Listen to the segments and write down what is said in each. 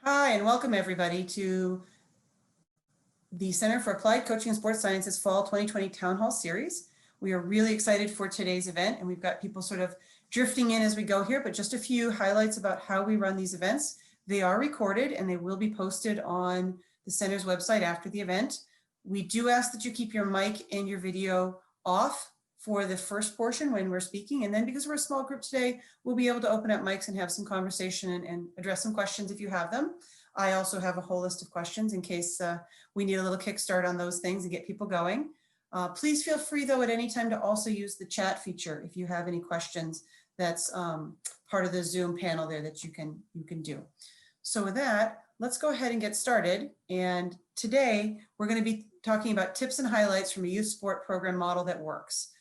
Hi, and welcome everybody to the Center for Applied Coaching and Sports Sciences Fall 2020 Town Hall Series. We are really excited for today's event, and we've got people sort of drifting in as we go here, but just a few highlights about how we run these events. They are recorded and they will be posted on the Center's website after the event. We do ask that you keep your mic and your video off for the first portion when we're speaking, and then because we're a small group today, we'll be able to open up mics and have some conversation and address some questions if you have them. I also have a whole list of questions in case we need a little kickstart on those things and get people going. Please feel free though at any time to also use the chat feature if you have any questions. That's part of the Zoom panel there that you can do. So with that, let's go ahead and get started. And today we're going to be talking about tips and highlights from a youth sport program model that works.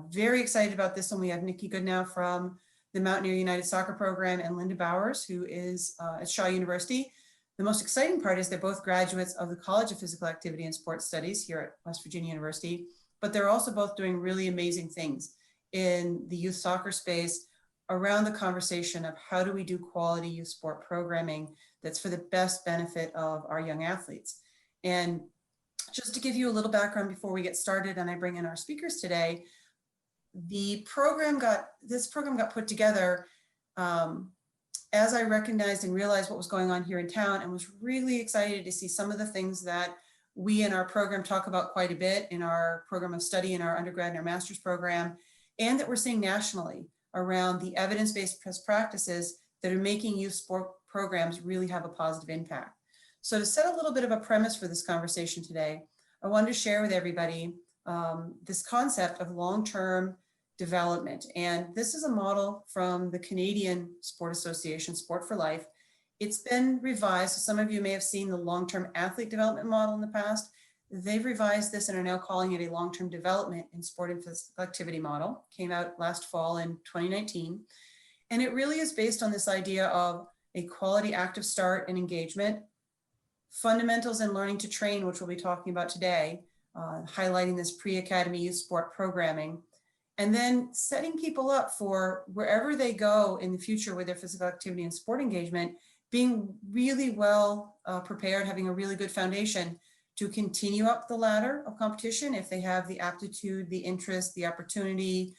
Very excited about this one. We have Nikki Goodenow from the Mountaineer United Soccer Program and Lynda Bowers, who is at Shaw University. The most exciting part is they're both graduates of the College of Physical Activity and Sports Studies here at West Virginia University, but they're also both doing really amazing things in the youth soccer space around the conversation of how do we do quality youth sport programming that's for the best benefit of our young athletes. And just to give you a little background before we get started and I bring in our speakers today, this program got put together as I recognized and realized what was going on here in town, and was really excited to see some of the things that we in our program talk about quite a bit in our program of study in our undergrad and our master's program, and that we're seeing nationally around the evidence-based best practices that are making youth sport programs really have a positive impact. So to set a little bit of a premise for this conversation today, I wanted to share with everybody this concept of long-term development. And this is a model from the Canadian Sport Association, Sport for Life. It's been revised. So some of you may have seen the long-term athlete development model in the past. They've revised this and are now calling it a long-term development in sport and physical activity model. Came out last fall in 2019. And it really is based on this idea of a quality active start and engagement, fundamentals in learning to train, which we'll be talking about today, highlighting this pre-academy youth sport programming, and then setting people up for wherever they go in the future with their physical activity and sport engagement, being really well prepared, having a really good foundation to continue up the ladder of competition if they have the aptitude, the interest, the opportunity,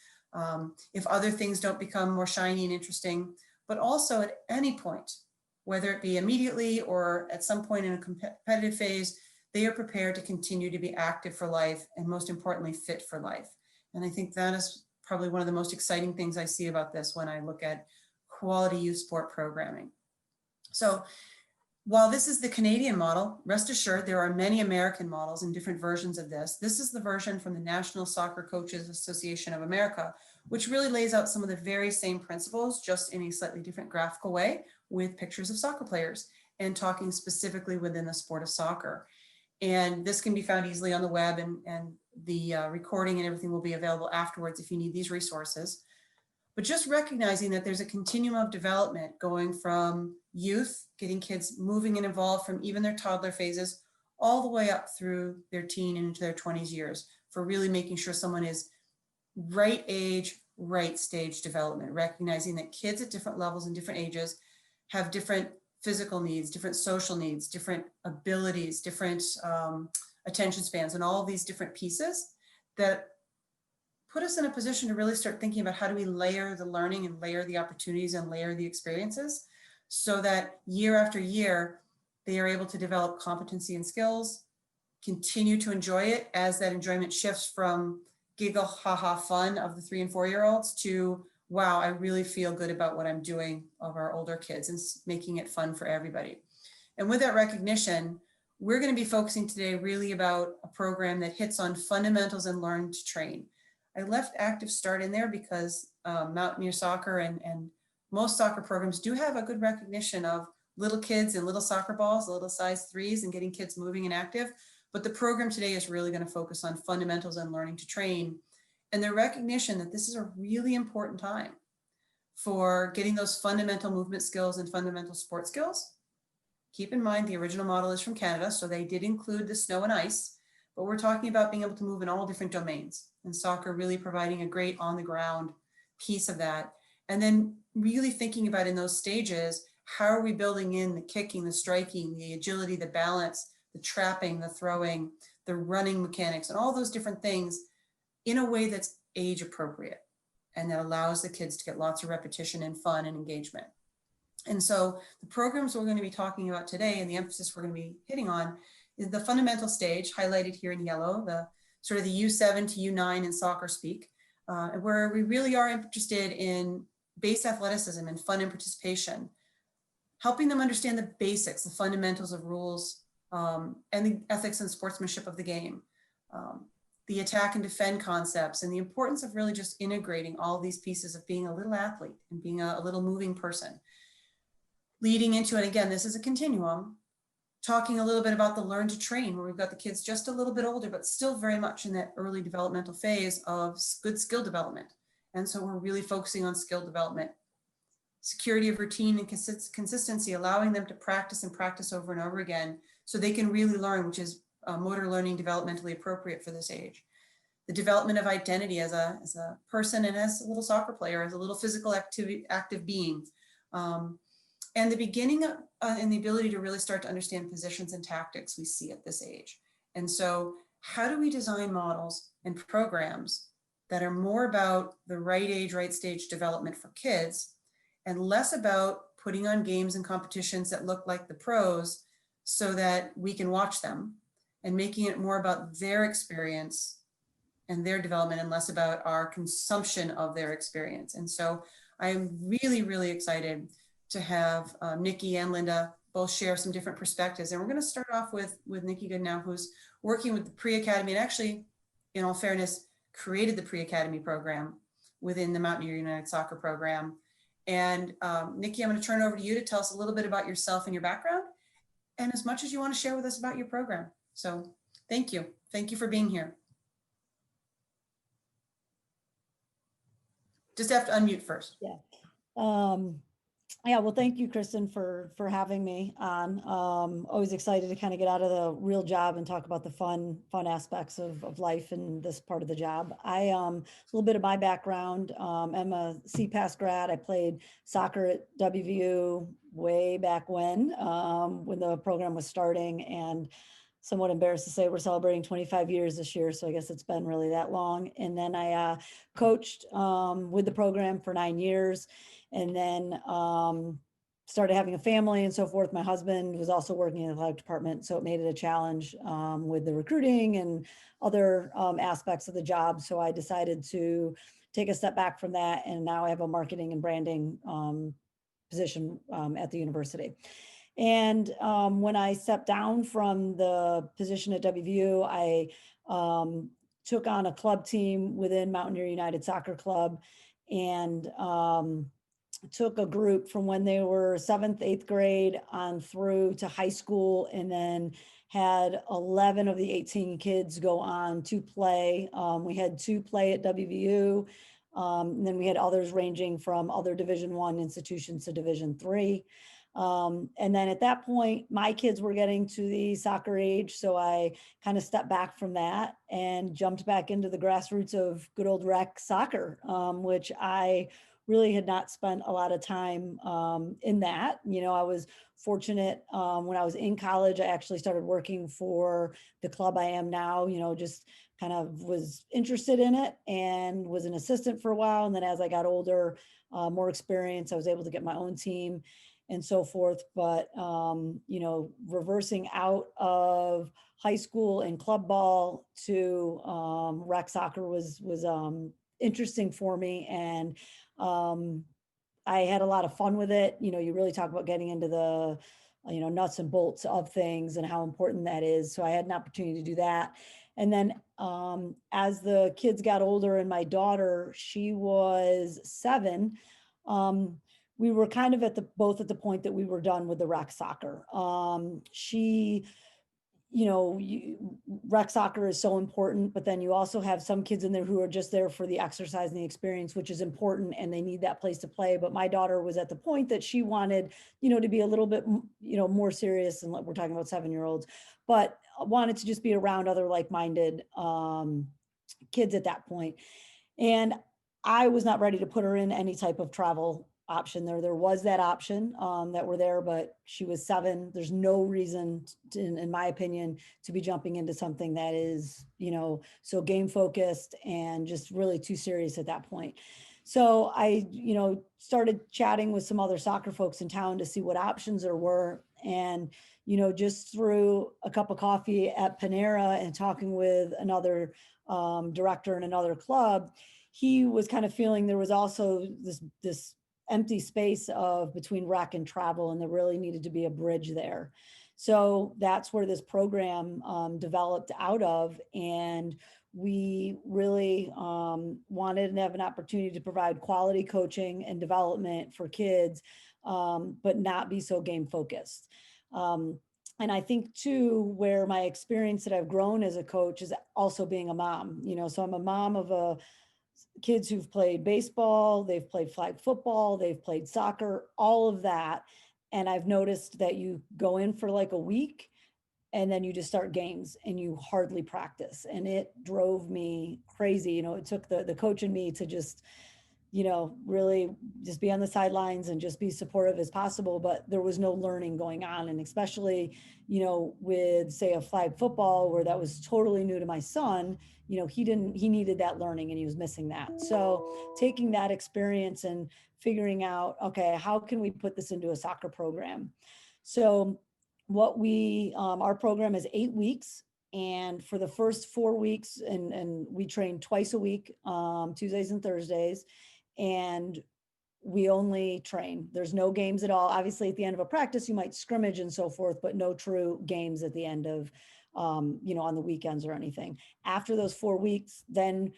if other things don't become more shiny and interesting, but also at any point, whether it be immediately or at some point in a competitive phase, they are prepared to continue to be active for life and most importantly, fit for life. And I think that is probably one of the most exciting things I see about this when I look at quality youth sport programming. So while this is the Canadian model, rest assured there are many American models and different versions of this. This is the version from the National Soccer Coaches Association of America, which really lays out some of the very same principles, just in a slightly different graphical way with pictures of soccer players and talking specifically within the sport of soccer. And this can be found easily on the web, and the recording and everything will be available afterwards if you need these resources. But just recognizing that there's a continuum of development going from youth, getting kids moving and involved from even their toddler phases, all the way up through their teen and into their 20s years, for really making sure someone is right age, right stage development, recognizing that kids at different levels and different ages have different physical needs, different social needs, different abilities, different attention spans, and all of these different pieces that put us in a position to really start thinking about how do we layer the learning and layer the opportunities and layer the experiences so that year after year, they are able to develop competency and skills, continue to enjoy it as that enjoyment shifts from giggle, haha, fun of the 3 and 4 year olds to wow, I really feel good about what I'm doing of our older kids and making it fun for everybody. And with that recognition, we're going to be focusing today really about a program that hits on fundamentals and learn to train. I left active start in there because Mountaineer Soccer and most soccer programs do have a good recognition of little kids and little soccer balls, little size 3s, and getting kids moving and active. But the program today is really going to focus on fundamentals and learning to train, and the recognition that this is a really important time for getting those fundamental movement skills and fundamental sport skills. Keep in mind, the original model is from Canada, so they did include the snow and ice, but we're talking about being able to move in all different domains, and soccer really providing a great on the ground piece of that. And then really thinking about in those stages, how are we building in the kicking, the striking, the agility, the balance, the trapping, the throwing, the running mechanics, and all those different things in a way that's age appropriate and that allows the kids to get lots of repetition and fun and engagement. And so the programs we're going to be talking about today and the emphasis we're going to be hitting on is the fundamental stage, highlighted here in yellow, the sort of the U7 to U9 in soccer speak, where we really are interested in base athleticism and fun and participation, helping them understand the basics, the fundamentals of rules, and the ethics and sportsmanship of the game, the attack and defend concepts, and the importance of really just integrating all these pieces of being a little athlete and being a little moving person. Leading into, and again, this is a continuum, talking a little bit about the learn to train, where we've got the kids just a little bit older, but still very much in that early developmental phase of good skill development. And so we're really focusing on skill development. Security of routine and consistency, allowing them to practice and practice over and over again so they can really learn, which is motor learning developmentally appropriate for this age. The development of identity as a person and as a little soccer player, as a little physical active being. And the beginning of, and the ability to really start to understand positions and tactics we see at this age. And so how do we design models and programs that are more about the right age, right stage development for kids and less about putting on games and competitions that look like the pros so that we can watch them, and making it more about their experience and their development and less about our consumption of their experience. And so I'm really, really excited to have Nikki and Lynda both share some different perspectives. And we're going to start off with Nikki Goodenow, who's working with the pre-academy and actually, in all fairness, created the pre-academy program within the Mountaineer United Soccer program. And Nikki, I'm going to turn it over to you to tell us a little bit about yourself and your background, and as much as you want to share with us about your program. So thank you. Thank you for being here. Just have to unmute first. Yeah. Yeah, well, thank you, Kristen, for having me on. Always excited to kind of get out of the real job and talk about the fun aspects of life in this part of the job. A little bit of my background. I'm a CPAS grad. I played soccer at WVU way back when the program was starting, and somewhat embarrassed to say we're celebrating 25 years this year. So I guess it's been really that long. And then I coached with the program for 9 years, and then started having a family and so forth. My husband was also working in the athletic department, so it made it a challenge with the recruiting and other aspects of the job. So I decided to take a step back from that, and now I have a marketing and branding position at the university. And when I stepped down from the position at WVU, I took on a club team within Mountaineer United Soccer Club, and took a group from when they were 7th, 8th grade on through to high school, and then had 11 of the 18 kids go on to play. We had 2 play at WVU, and then we had others ranging from other Division I institutions to Division III. And then at that point, my kids were getting to the soccer age, so I kind of stepped back from that and jumped back into the grassroots of good old rec soccer, which I really had not spent a lot of time in that. You know, I was fortunate when I was in college, I actually started working for the club I am now, you know, just kind of was interested in it and was an assistant for a while. And then as I got older, more experience, I was able to get my own team and so forth. But, you know, reversing out of high school and club ball to rec soccer was interesting for me. And I had a lot of fun with it. You know, you really talk about getting into the, you know, nuts and bolts of things and how important that is. So I had an opportunity to do that. And then as the kids got older and my daughter, she was 7, we were kind of both at the point that we were done with the rec soccer. She, you know, rec soccer is so important, but then you also have some kids in there who are just there for the exercise and the experience, which is important, and they need that place to play. But my daughter was at the point that she wanted, you know, to be a little bit, you know, more serious, and we're talking about 7-year-olds, but wanted to just be around other like-minded kids at that point. And I was not ready to put her in any type of travel option there. There was that option that were there, but she was 7. There's no reason, in my opinion, to be jumping into something that is, so game focused and just really too serious at that point. So I, started chatting with some other soccer folks in town to see what options there were. And, just through a cup of coffee at Panera and talking with another director in another club, he was kind of feeling there was also this empty space of between rec and travel, and there really needed to be a bridge there. So that's where this program developed out of, and we really wanted to have an opportunity to provide quality coaching and development for kids, but not be so game focused. And I think too, where my experience that I've grown as a coach is also being a mom, so I'm a mom of kids who've played baseball, they've played flag football, they've played soccer, all of that. And I've noticed that you go in for like a week and then you just start games and you hardly practice. And it drove me crazy. It took the coach in me to just, really just be on the sidelines and just be supportive as possible. But there was no learning going on. And especially, with say a flag football where that was totally new to my son, he needed that learning and he was missing that. So taking that experience and figuring out, okay, how can we put this into a soccer program? So what our program is 8 weeks. And for the first 4 weeks, and we train twice a week, Tuesdays and Thursdays, and we only train. There's no games at all. Obviously, at the end of a practice, you might scrimmage and so forth, but no true games at the end of, on the weekends or anything. After those 4 weeks, then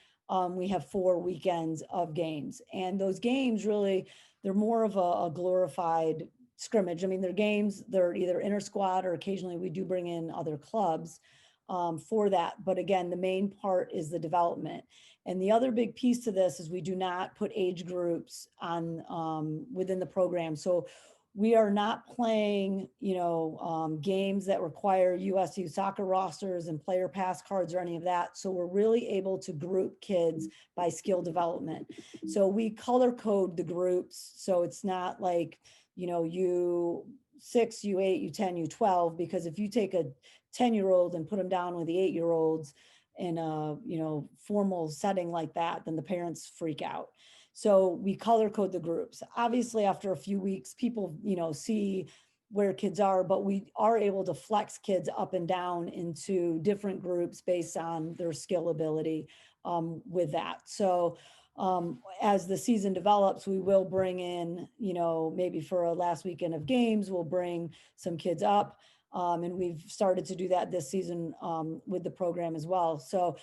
we have 4 weekends of games. And those games really, they're more of a glorified scrimmage. I mean, they're games, they're either inter squad or occasionally we do bring in other clubs for that. But again, the main part is the development. And the other big piece to this is we do not put age groups on within the program. So we are not playing, games that require USU soccer rosters and player pass cards or any of that. So we're really able to group kids by skill development. So we color code the groups. So it's not like, U6, U8, U10, U12, because if you take a 10-year-old and put them down with the 8-year-olds in a, formal setting like that, then the parents freak out. So we color code the groups. Obviously, after a few weeks, people, see where kids are, but we are able to flex kids up and down into different groups based on their skill ability with that. So as the season develops, we will bring in, maybe for a last weekend of games, we'll bring some kids up. And we've started to do that this season with the program as well. So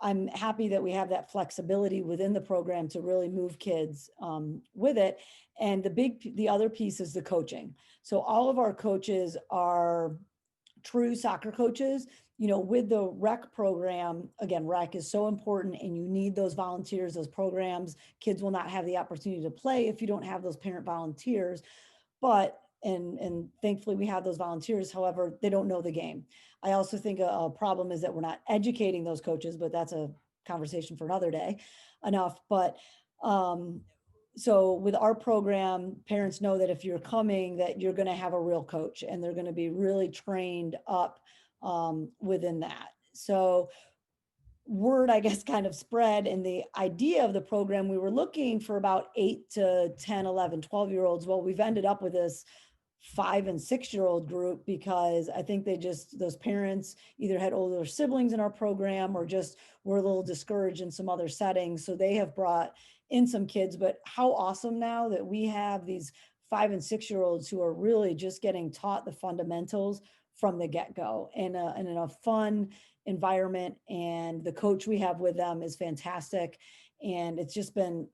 I'm happy that we have that flexibility within the program to really move kids with it. And the other piece is the coaching. So all of our coaches are true soccer coaches. With the rec program, again, rec is so important and you need those volunteers, those programs. Kids will not have the opportunity to play if you don't have those parent volunteers. But and thankfully we have those volunteers. However, they don't know the game. I also think a problem is that we're not educating those coaches, but that's a conversation for another day enough. But so with our program, parents know that if you're coming, that you're going to have a real coach and they're going to be really trained up within that. So word, I guess, kind of spread. And the idea of the program, we were looking for about 8 to 10, 11, 12-year-olds. Well, we've ended up with this 5 and 6-year-old group because I think those parents either had older siblings in our program or just were a little discouraged in some other settings. So they have brought in some kids, but how awesome now that we have these 5 and 6-year-olds who are really just getting taught the fundamentals from the get-go and in a fun environment. And the coach we have with them is fantastic. And it's just been,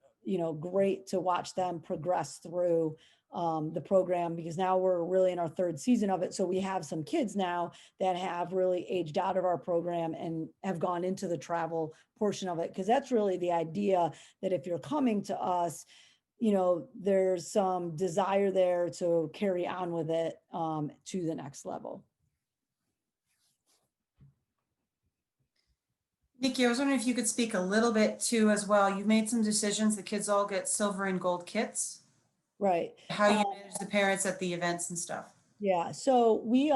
great to watch them progress through the program, because now we're really in our 3rd season of it. So we have some kids now that have really aged out of our program and have gone into the travel portion of it. Because that's really the idea, that if you're coming to us, there's some desire there to carry on with it to the next level. Nikki, I was wondering if you could speak a little bit too as well. You've made some decisions. The kids all get silver and gold kits. Right. how you manage the parents at the events and stuff. Yeah, so we,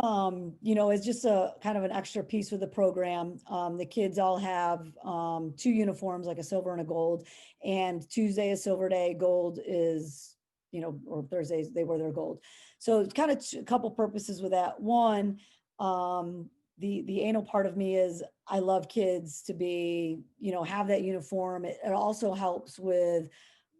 you know, it's just a kind of an extra piece with the program. The kids all have 2 uniforms, like a silver and a gold. And Tuesday is silver day, gold is, you know, or Thursdays they wear their gold. So it's kind of a couple purposes with that. One, the anal part of me is I love kids to be, you know, have that uniform. It also helps with,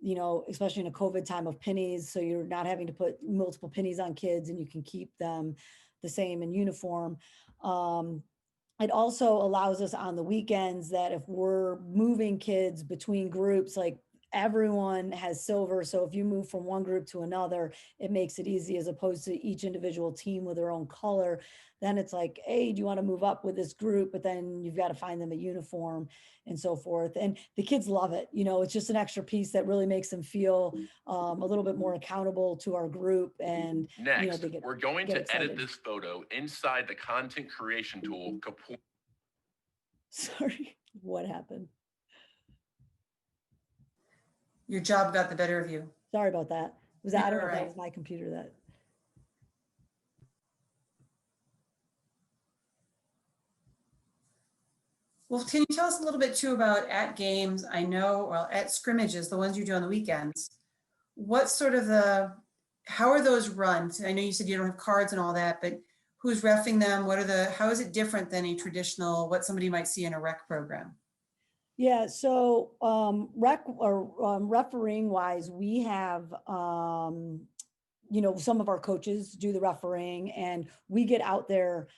you know, especially in a COVID time, of pennies. So you're not having to put multiple pennies on kids and you can keep them the same in uniform. It also allows us on the weekends that if we're moving kids between groups, like everyone has silver. So if you move from one group to another, it makes it easy, as opposed to each individual team with their own color. Then it's like, hey, do you want to move up with this group? But then you've got to find them a uniform and so forth. And the kids love it. You know, it's just an extra piece that really makes them feel a little bit more accountable to our group. And Next, you know, we're going to excited. edit this photo inside the content creation tool. Sorry, what happened? Your job got the better of you. Sorry about that. Was that, I don't know if that Right. was my computer that. Well, can you tell us a little bit too about at games? I know, well, at scrimmages, the ones you do on the weekends, what sort of how are those run? I know you said you don't have cards and all that, but who's reffing them? How is it different than a traditional, what somebody might see in a rec program? Yeah, so refereeing wise, we have you know, some of our coaches do the refereeing, and we get out there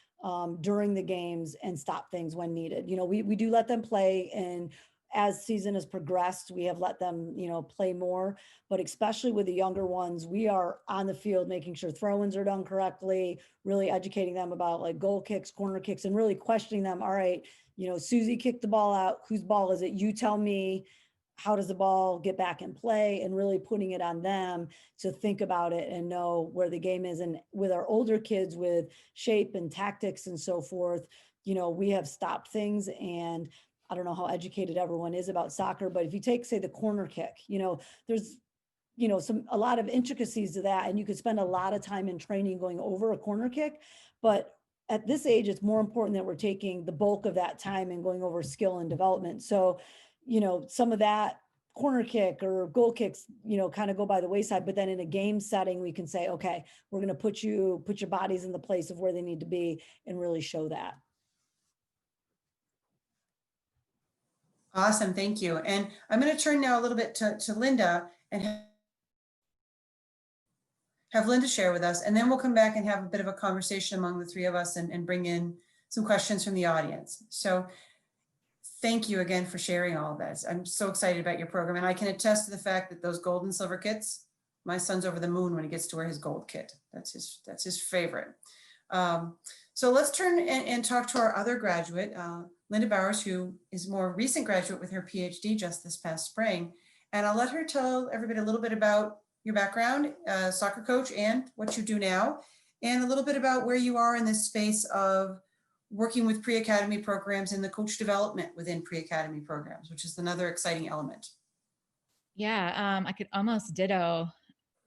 during the games and stop things when needed. You know, we do let them play, and as season has progressed, we have let them, you know, play more. But especially with the younger ones, we are on the field making sure throw-ins are done correctly, really educating them about like goal kicks, corner kicks, and really questioning them. All right, you know, Susie kicked the ball out. Whose ball is it? You tell me. How does the ball get back in play? And really putting it on them to think about it and know where the game is. And with our older kids, with shape and tactics and so forth, you know, we have stopped things. And I don't know how educated everyone is about soccer, but if you take, say, the corner kick, you know, there's, you know, a lot of intricacies to that. And you could spend a lot of time in training going over a corner kick. But at this age, it's more important that we're taking the bulk of that time and going over skill and development. So, you know, some of that corner kick or goal kicks, you know, kind of go by the wayside. But then in a game setting, we can say, okay, we're going to put your bodies in the place of where they need to be and really show that. Awesome, thank you. And I'm going to turn now a little bit to Lynda and have Lynda share with us, and then we'll come back and have a bit of a conversation among the three of us and bring in some questions from the audience. So thank you again for sharing all of this. I'm so excited about your program, and I can attest to the fact that those gold and silver kits, my son's over the moon when he gets to wear his gold kit. That's his favorite. So let's turn and talk to our other graduate, Lynda Bowers, who is a more recent graduate with her PhD just this past spring. And I'll let her tell everybody a little bit about your background, soccer coach, and what you do now, and a little bit about where you are in this space of working with pre-academy programs and the coach development within pre-academy programs, which is another exciting element. Yeah, I could almost ditto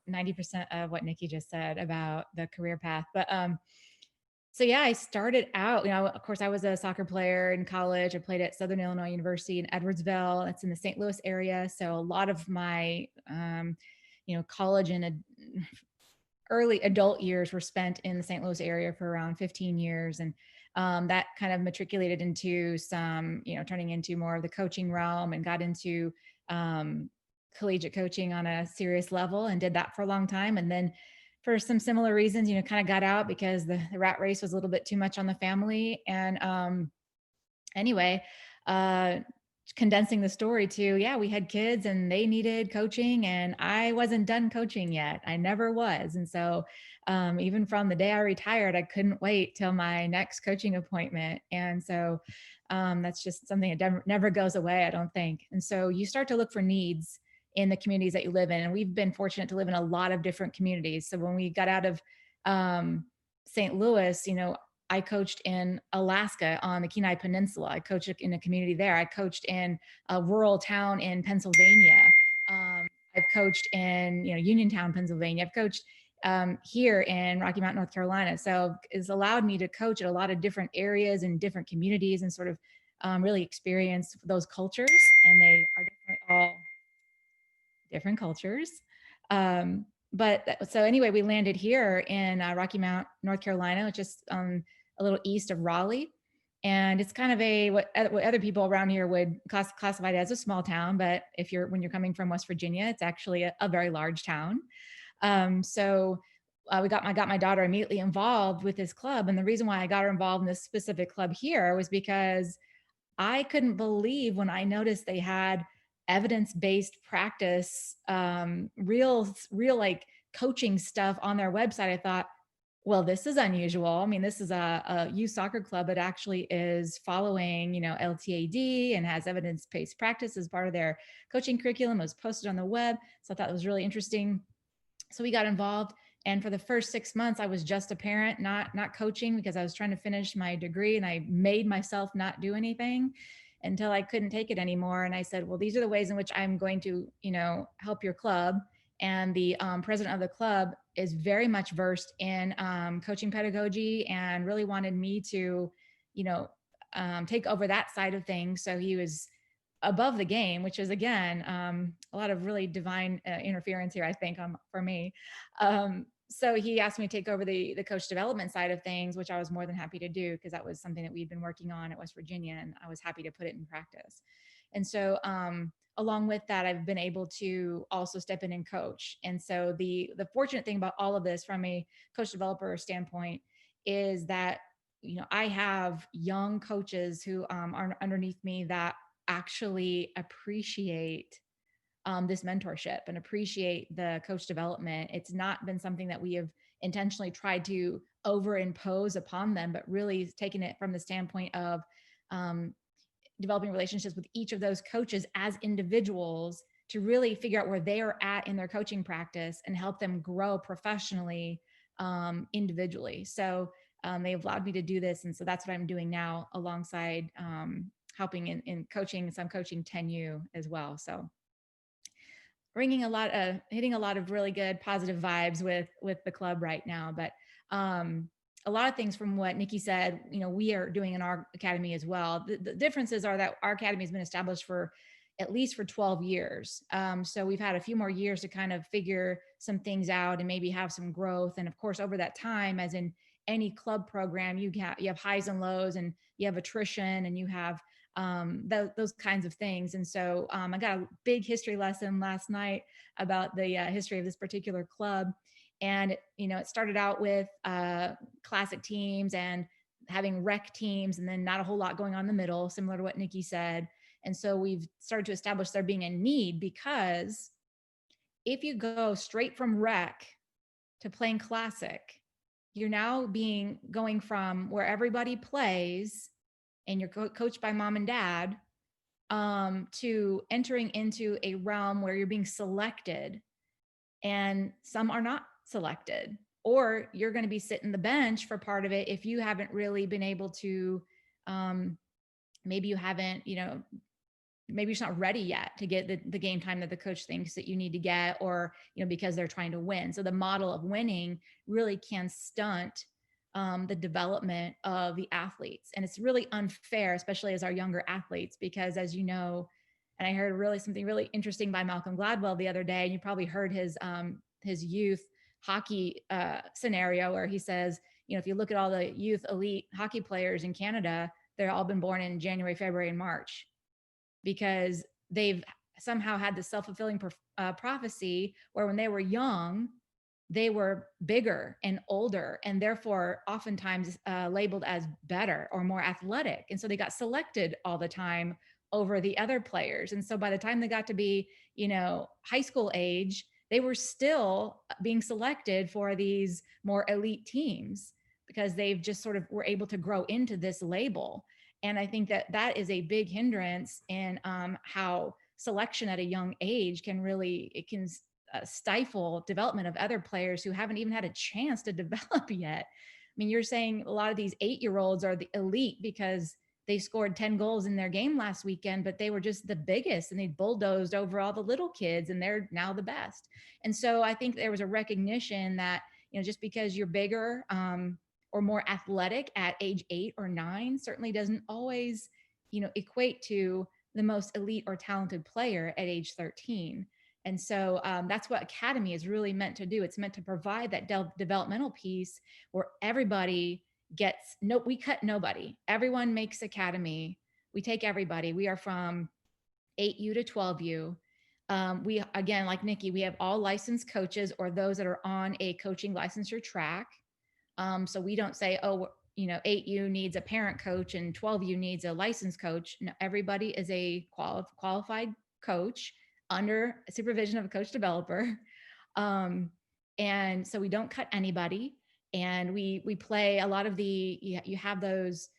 90% of what Nikki just said about the career path. But so yeah, I started out, you know, of course, I was a soccer player in college. I played at Southern Illinois University in Edwardsville. It's in the St. Louis area. So a lot of my, you know, college and early adult years were spent in the St. Louis area for around 15 years. And that kind of matriculated into some, you know, turning into more of the coaching realm, and got into collegiate coaching on a serious level, and did that for a long time. And then for some similar reasons, you know, kind of got out because the rat race was a little bit too much on the family. And anyway, condensing the story to, yeah, we had kids and they needed coaching, and I wasn't done coaching yet. I never was. And so even from the day I retired, I couldn't wait till my next coaching appointment. And so that's just something that never goes away, I don't think. And so you start to look for needs in the communities that you live in. And we've been fortunate to live in a lot of different communities. So when we got out of St. Louis, you know, I coached in Alaska on the Kenai Peninsula. I coached in a community there. I coached in a rural town in Pennsylvania. I've coached in, Uniontown, Pennsylvania. I've coached here in Rocky Mount, North Carolina. So it's allowed me to coach at a lot of different areas and different communities and sort of really experience those cultures. And they are definitely all different cultures. But so anyway, we landed here in Rocky Mount, North Carolina, which is a little east of Raleigh. And it's kind of what other people around here would classify it as a small town. But when you're coming from West Virginia, it's actually a very large town. So I got my daughter immediately involved with this club. And the reason why I got her involved in this specific club here was because I couldn't believe when I noticed they had evidence-based practice, real like coaching stuff on their website. I thought, well, this is unusual. I mean, this is a youth soccer club that actually is following, LTAD and has evidence-based practice as part of their coaching curriculum. It was posted on the web. So I thought it was really interesting. So we got involved. And for the first 6 months, I was just a parent, not coaching, because I was trying to finish my degree, and I made myself not do anything until I couldn't take it anymore. And I said, well, these are the ways in which I'm going to, help your club. And the president of the club is very much versed in coaching pedagogy and really wanted me to, take over that side of things. So he was above the game, which is, again, a lot of really divine interference here, I think, for me. So he asked me to take over the coach development side of things, which I was more than happy to do, because that was something that we'd been working on at West Virginia, and I was happy to put it in practice. And so along with that, I've been able to also step in and coach. And so the fortunate thing about all of this from a coach developer standpoint is that, I have young coaches who are underneath me that actually appreciate this mentorship and appreciate the coach development. It's not been something that we have intentionally tried to overimpose upon them, but really taking it from the standpoint of developing relationships with each of those coaches as individuals to really figure out where they are at in their coaching practice and help them grow professionally individually. So they've allowed me to do this. And so that's what I'm doing now alongside helping in coaching. So I'm coaching 10U as well. So hitting a lot of really good positive vibes with the club right now. But a lot of things from what Nikki said, we are doing in our academy as well. The differences are that our academy has been established for at least for 12 years. So we've had a few more years to kind of figure some things out and maybe have some growth. And of course, over that time, as in any club program, you have highs and lows, and you have attrition, and you have those kinds of things. And so I got a big history lesson last night about the history of this particular club. And, it started out with classic teams and having rec teams, and then not a whole lot going on in the middle, similar to what Nikki said. And so we've started to establish there being a need, because if you go straight from rec to playing classic, you're now going from where everybody plays and you're coached by mom and dad to entering into a realm where you're being selected and some are not selected, or you're going to be sitting the bench for part of it if you haven't really been able to, maybe you haven't, maybe you're not ready yet to get the game time that the coach thinks that you need to get, or, because they're trying to win. So the model of winning really can stunt the development of the athletes. And it's really unfair, especially as our younger athletes, because as you know, and I heard something really interesting by Malcolm Gladwell the other day, and you probably heard his youth hockey scenario where he says, if you look at all the youth elite hockey players in Canada, they're all been born in January, February, and March, because they've somehow had this self-fulfilling prophecy where when they were young, they were bigger and older, and therefore oftentimes labeled as better or more athletic. And so they got selected all the time over the other players. And so by the time they got to be, high school age, they were still being selected for these more elite teams, because they've just sort of were able to grow into this label. And I think that is a big hindrance in how selection at a young age can stifle development of other players who haven't even had a chance to develop yet. I mean, you're saying a lot of these 8-year-olds are the elite because they scored 10 goals in their game last weekend, but they were just the biggest and they bulldozed over all the little kids and they're now the best. And so I think there was a recognition that, just because you're bigger or more athletic at age 8 or 9 certainly doesn't always, equate to the most elite or talented player at age 13. And so that's what Academy is really meant to do. It's meant to provide that developmental piece where everybody we cut nobody. Everyone makes Academy. We take everybody. We are from 8U to 12U. We, again, like Nikki, we have all licensed coaches or those that are on a coaching licensure track. So we don't say, 8U needs a parent coach and 12U needs a licensed coach. No, everybody is a qualified coach under supervision of a coach developer. And so we don't cut anybody. And we play a lot of you have those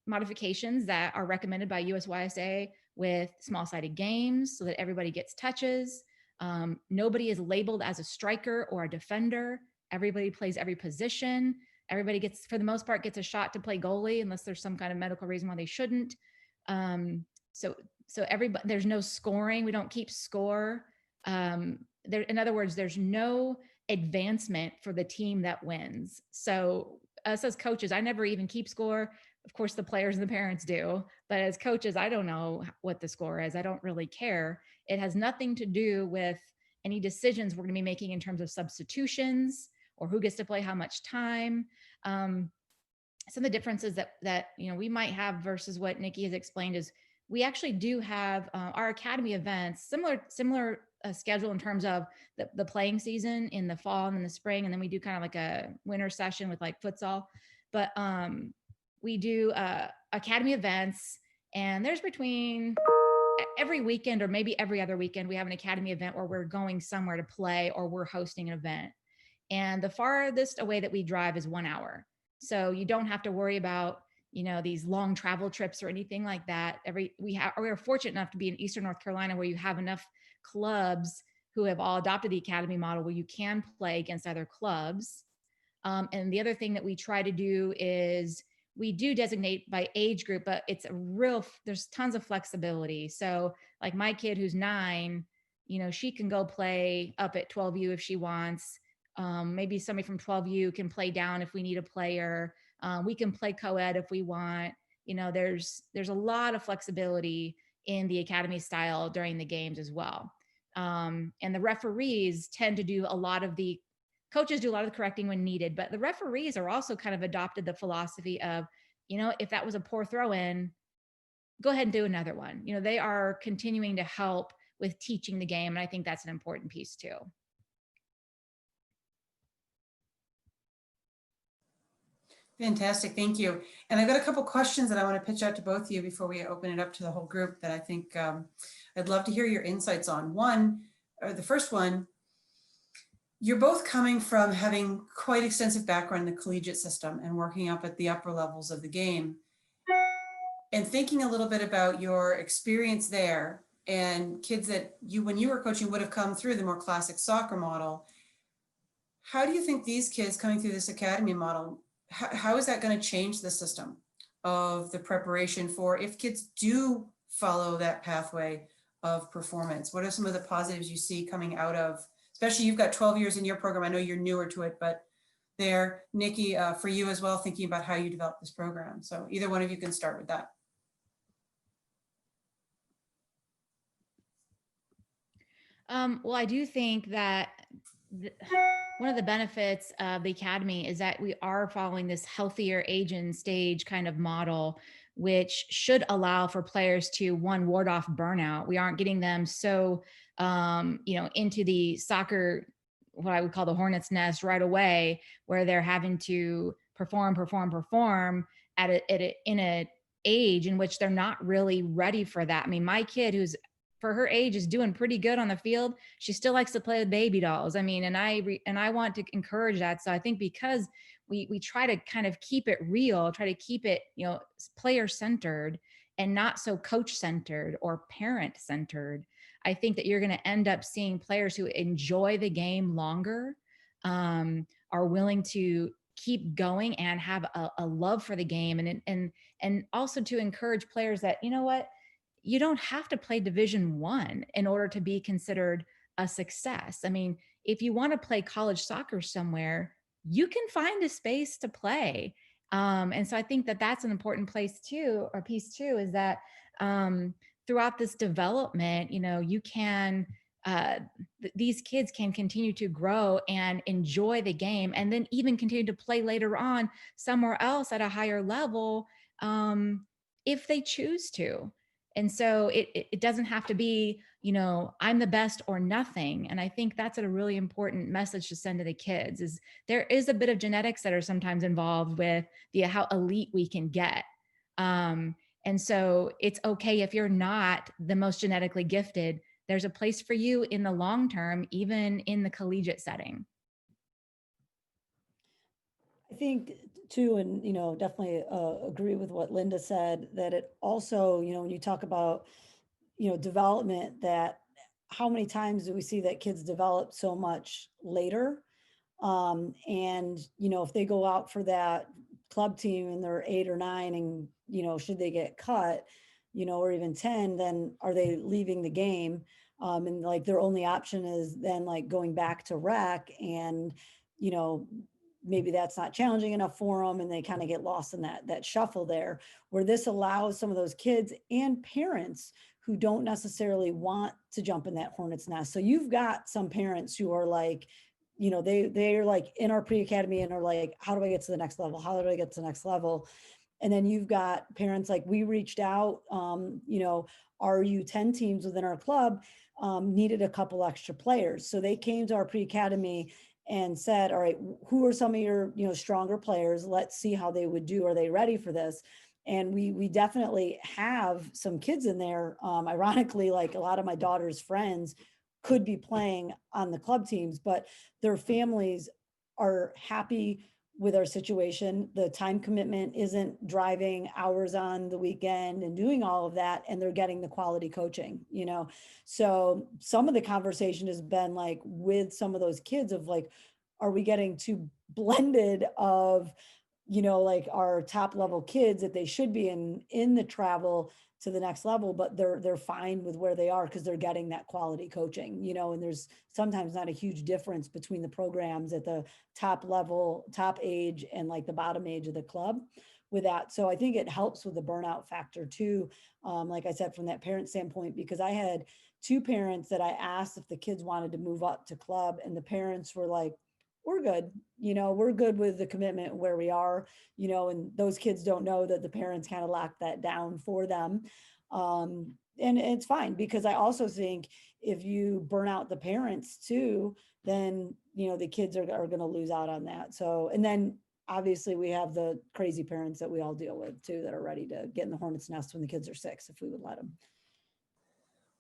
modifications that are recommended by USYSA with small-sided games so that everybody gets touches. Nobody is labeled as a striker or a defender. Everybody plays every position. Everybody gets, for the most part, gets a shot to play goalie unless there's some kind of medical reason why they shouldn't. So everybody, there's no scoring. We don't keep score. In other words, there's no advancement for the team that wins. So us as coaches, I never even keep score. Of course, the players and the parents do, but as coaches, I don't know what the score is. I don't really care. It has nothing to do with any decisions we're going to be making in terms of substitutions or who gets to play how much time. Some of the differences that we might have versus what Nikki has explained is we actually do have our Academy events, similar schedule in terms of the playing season in the fall and in the spring. And then we do kind of like a winter session with like futsal, but we do Academy events, and there's between every weekend or maybe every other weekend, we have an Academy event where we're going somewhere to play or we're hosting an event. And the farthest away that we drive is 1 hour. So you don't have to worry about, these long travel trips or anything like that. We are fortunate enough to be in Eastern North Carolina where you have enough clubs who have all adopted the Academy model where you can play against other clubs. And the other thing that we try to do is we do designate by age group, but there's tons of flexibility. So like my kid who's 9, she can go play up at 12U if she wants. Maybe somebody from 12U can play down if we need a player. We can play co-ed if we want. There's a lot of flexibility in the Academy style during the games as well. And the referees tend to do coaches do a lot of the correcting when needed, but the referees are also kind of adopted the philosophy of, if that was a poor throw in, go ahead and do another one. They are continuing to help with teaching the game. And I think that's an important piece too. Fantastic, thank you. And I've got a couple questions that I want to pitch out to both of you before we open it up to the whole group that I think I'd love to hear your insights on. The first one, you're both coming from having quite extensive background in the collegiate system and working up at the upper levels of the game. And thinking a little bit about your experience there and kids that when you were coaching, would have come through the more classic soccer model. How do you think these kids coming through this Academy model, how is that going to change the system of the preparation for if kids do follow that pathway of performance? What are some of the positives you see coming out of, especially you've got 12 years in your program. I know you're newer to it, but there, Nikki, for you as well, thinking about how you developed this program. So either one of you can start with that. Well, I do think that one of the benefits of the Academy is that we are following this healthier age and stage kind of model, which should allow for players to ward off burnout. We aren't getting them so, into the soccer, what I would call the hornet's nest right away, where they're having to perform in an age in which they're not really ready for that. I mean, my kid who's for her age is doing pretty good on the field. She still likes to play with baby dolls. I mean, and I want to encourage that. So I think because we try to kind of keep it real, try to keep it, player centered and not so coach centered or parent centered, I think that you're going to end up seeing players who enjoy the game longer, are willing to keep going and have a love for the game, and also to encourage players that, you know what, you don't have to play Division I in order to be considered a success. I mean, if you want to play college soccer somewhere, you can find a space to play. And so I think that that's an important place too, or piece too, is that throughout this development, you can, these kids can continue to grow and enjoy the game, and then even continue to play later on somewhere else at a higher level, if they choose to. And so it doesn't have to be, I'm the best or nothing. And I think that's a really important message to send to the kids, is there is a bit of genetics that are sometimes involved with how elite we can get. And so it's okay if you're not the most genetically gifted. There's a place for you in the long term, even in the collegiate setting. I think too, and definitely agree with what Lynda said, that it also, when you talk about, development, that how many times do we see that kids develop so much later? And, if they go out for that club team and they're 8 or 9 and, should they get cut, or even 10, then are they leaving the game? And like their only option is then like going back to rec, and, maybe that's not challenging enough for them, and they kind of get lost in that shuffle there, where this allows some of those kids and parents who don't necessarily want to jump in that hornet's nest. So you've got some parents who are like, they're like in our pre-academy and are like, how do I get to the next level? How do I get to the next level? And then you've got parents like, we reached out, our U10 teams within our club needed a couple extra players. So they came to our pre-academy and said, all right, who are some of your, stronger players? Let's see how they would do. Are they ready for this? And we definitely have some kids in there. Ironically, like a lot of my daughter's friends could be playing on the club teams, but their families are happy with our situation. The time commitment isn't driving hours on the weekend and doing all of that, and they're getting the quality coaching, So some of the conversation has been like with some of those kids of like, are we getting too blended of, like our top level kids that they should be in the travel to the next level, but they're fine with where they are because they're getting that quality coaching, and there's sometimes not a huge difference between the programs at the top level, top age, and like the bottom age of the club with that. So I think it helps with the burnout factor too. Like I said, from that parent standpoint, because I had 2 parents that I asked if the kids wanted to move up to club, and the parents were like, we're good, we're good with the commitment where we are, and those kids don't know that the parents kind of locked that down for them. And it's fine, because I also think if you burn out the parents too, then, the kids are going to lose out on that. So, and then obviously we have the crazy parents that we all deal with too, that are ready to get in the hornet's nest when the kids are 6, if we would let them.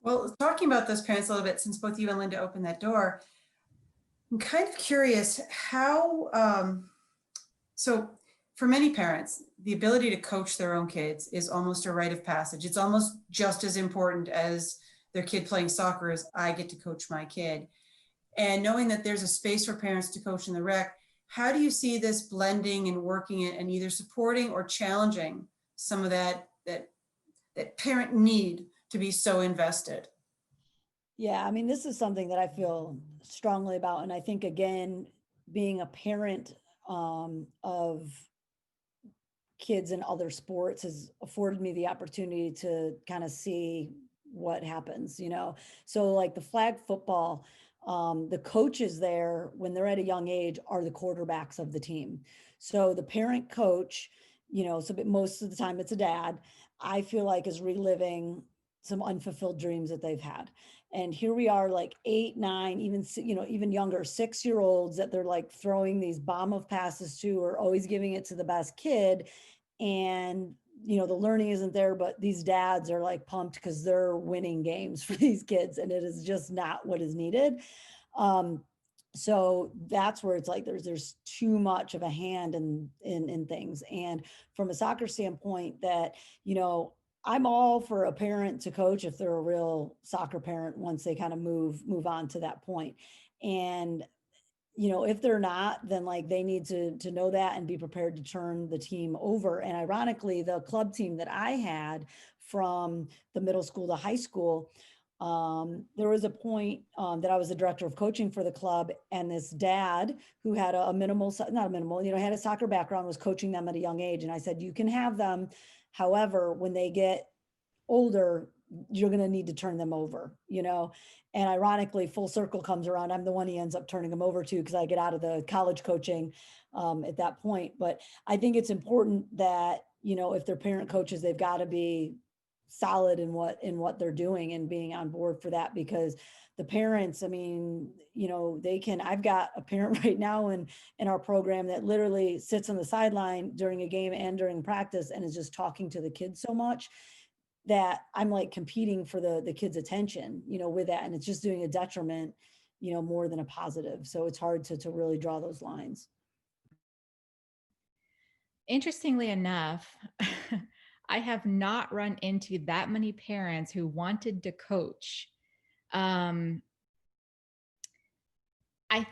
Well, talking about those parents a little bit, since both you and Lynda opened that door, I'm kind of curious how, so for many parents, the ability to coach their own kids is almost a rite of passage. It's almost just as important as their kid playing soccer as I get to coach my kid. And knowing that there's a space for parents to coach in the rec, how do you see this blending and working it and either supporting or challenging some of that parent need to be so invested? Yeah, I mean, this is something that I feel strongly about. And I think, again, being a parent of kids in other sports has afforded me the opportunity to kind of see what happens, So like the flag football, the coaches there, when they're at a young age, are the quarterbacks of the team. So the parent coach, but most of the time it's a dad, I feel like is reliving some unfulfilled dreams that they've had. And here we are, like 8, 9, even younger 6-year-olds that they're like throwing these bomb of passes to, or always giving it to the best kid. And, the learning isn't there, but these dads are like pumped because they're winning games for these kids, and it is just not what is needed. So that's where it's like there's too much of a hand in things. And from a soccer standpoint, that, I'm all for a parent to coach if they're a real soccer parent once they kind of move on to that point. And you know, if they're not, then like they need to know that and be prepared to turn the team over. And ironically, the club team that I had from the middle school to high school, there was a point that I was the director of coaching for the club, and this dad who had a minimal, not a minimal, you know, had a soccer background, was coaching them at a young age. And I said, you can have them. However, when they get older, you're going to need to turn them over, you know. And ironically, full circle comes around, I'm the one he ends up turning them over to, because I get out of the college coaching at that point. But I think it's important that, you know, if they're parent coaches, they've got to be solid in what they're doing and being on board for that, because the parents, I mean, you know, they can, I've got a parent right now in our program that literally sits on the sideline during a game and during practice and is just talking to the kids so much that I'm like competing for the kids' attention, you know, with that. And it's just doing a detriment, you know, more than a positive. So it's hard to really draw those lines. Interestingly enough, I have not run into that many parents who wanted to coach. I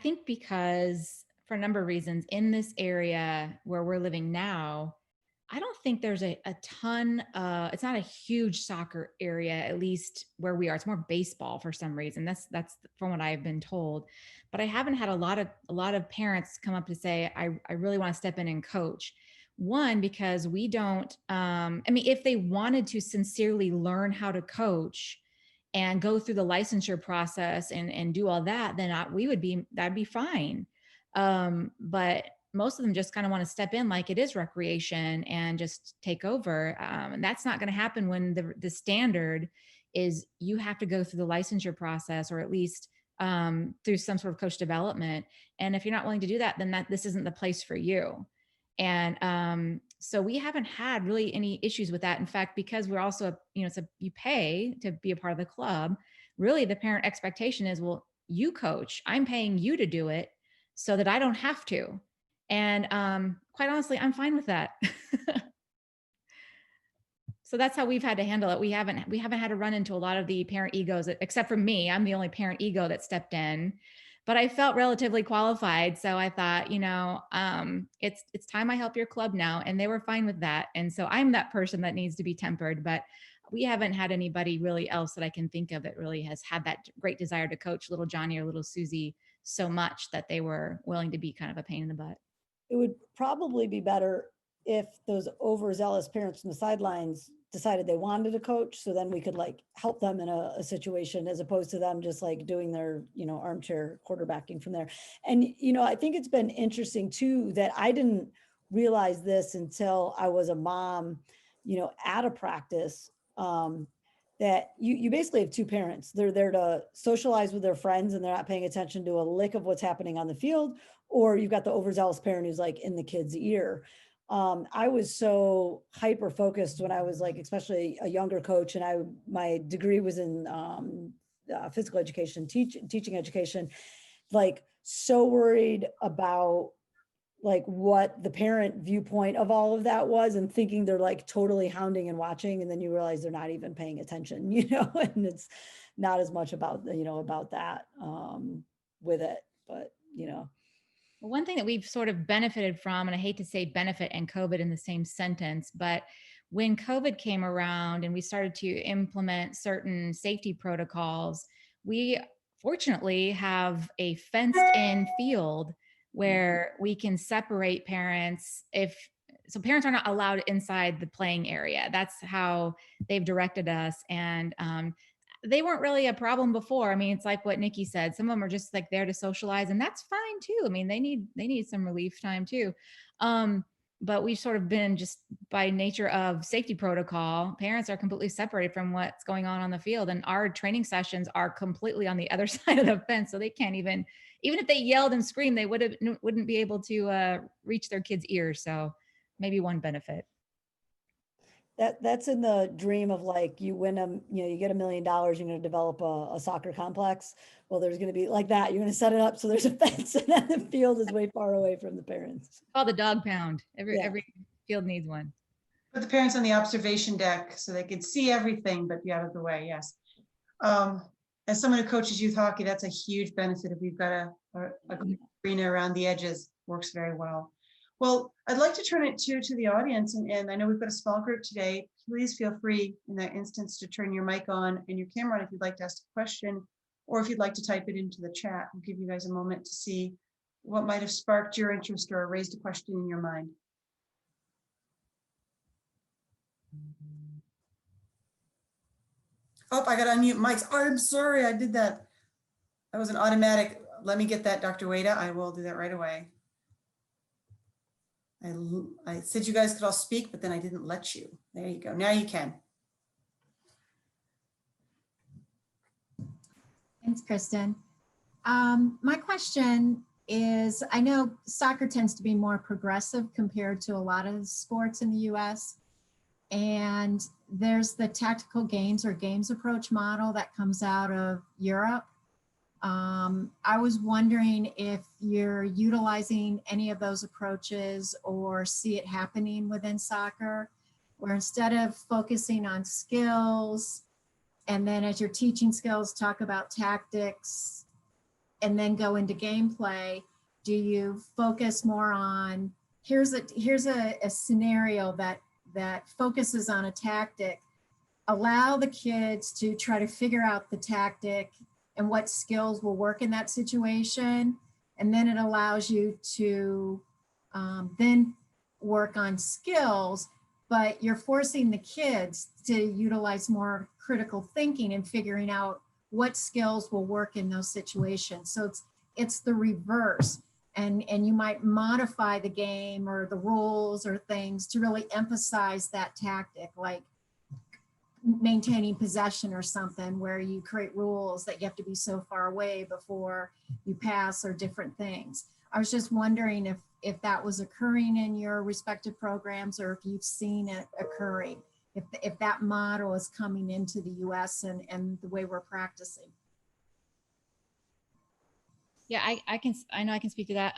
think because for a number of reasons in this area where we're living now, I don't think there's a ton, it's not a huge soccer area, at least where we are. It's more baseball for some reason. That's from what I've been told. But I haven't had a lot of parents come up to say, I really want to step in and coach. One, because we don't, I mean, if they wanted to sincerely learn how to coach and go through the licensure process and do all that, then that'd be fine. But most of them just kind of want to step in like it is recreation and just take over. And that's not going to happen when the standard is you have to go through the licensure process, or at least through some sort of coach development. And if you're not willing to do that, then this isn't the place for you. And so we haven't had really any issues with that. In fact, because we're also, you know, you pay to be a part of the club. Really, the parent expectation is, well, you coach, I'm paying you to do it so that I don't have to. And quite honestly, I'm fine with that. So that's how we've had to handle it. We haven't had to run into a lot of the parent egos, except for me. I'm the only parent ego that stepped in, but I felt relatively qualified. So I thought, you know, it's time I help your club now. And they were fine with that. And so I'm that person that needs to be tempered, but we haven't had anybody really else that I can think of that really has had that great desire to coach little Johnny or little Susie so much that they were willing to be kind of a pain in the butt. It would probably be better if those overzealous parents from the sidelines decided they wanted to coach, so then we could like help them in a situation, as opposed to them just like doing their, you know, armchair quarterbacking from there. And, you know, I think it's been interesting too, that I didn't realize this until I was a mom, you know, at a practice, that you basically have two parents. They're there to socialize with their friends and they're not paying attention to a lick of what's happening on the field, or you've got the overzealous parent who's like in the kid's ear. I was so hyper focused when I was like, especially a younger coach, and my degree was in physical education, teaching education, like so worried about like what the parent viewpoint of all of that was, and thinking they're like totally hounding and watching, and then you realize they're not even paying attention, you know, and it's not as much about, you know, about that with it, but you know. Well, one thing that we've sort of benefited from, and I hate to say benefit and COVID in the same sentence, but when COVID came around and we started to implement certain safety protocols, we fortunately have a fenced in field where we can separate parents so parents are not allowed inside the playing area. That's how they've directed us. And they weren't really a problem before. I mean, it's like what Nikki said, some of them are just like there to socialize, and that's fine too. I mean, they need some relief time too. But we've sort of been, just by nature of safety protocol, parents are completely separated from what's going on the field. And our training sessions are completely on the other side of the fence. So they can't even if they yelled and screamed, they wouldn't be able to reach their kids' ears. So maybe one benefit. That's in the dream of like, you win them, you know, you get $1 million, you're going to develop a soccer complex. Well, there's going to be like that. You're going to set it up so there's a fence, and then the field is way far away from the parents. Called the dog pound. Every field needs one. Put the parents on the observation deck so they can see everything, but be out of the way. Yes. As someone who coaches youth hockey, that's a huge benefit if we've got a arena around the edges works very well. Well, I'd like to turn it to the audience, and I know we've got a small group today. Please feel free in that instance to turn your mic on and your camera on if you'd like to ask a question, or if you'd like to type it into the chat. I'll give you guys a moment to see what might have sparked your interest or raised a question in your mind. Oh, I got to unmute mics. Oh, I'm sorry, I did that. That was an automatic. Let me get that, Dr. Wada. I will do that right away. I said you guys could all speak, but then I didn't let you. There you go. Now you can. Thanks, Kristen. My question is, I know soccer tends to be more progressive compared to a lot of sports in the US. And there's the tactical games or games approach model that comes out of Europe. I was wondering if you're utilizing any of those approaches or see it happening within soccer, where instead of focusing on skills, and then as you're teaching skills, talk about tactics, and then go into gameplay, do you focus more on, here's a scenario that focuses on a tactic, allow the kids to try to figure out the tactic and what skills will work in that situation. And then it allows you to then work on skills, but you're forcing the kids to utilize more critical thinking and figuring out what skills will work in those situations. So it's the reverse. And you might modify the game or the rules or things to really emphasize that tactic, like maintaining possession or something, where you create rules that you have to be so far away before you pass or different things. I was just wondering if that was occurring in your respective programs, or if you've seen it occurring, if that model is coming into the US and the way we're practicing. Yeah, I know I can speak to that.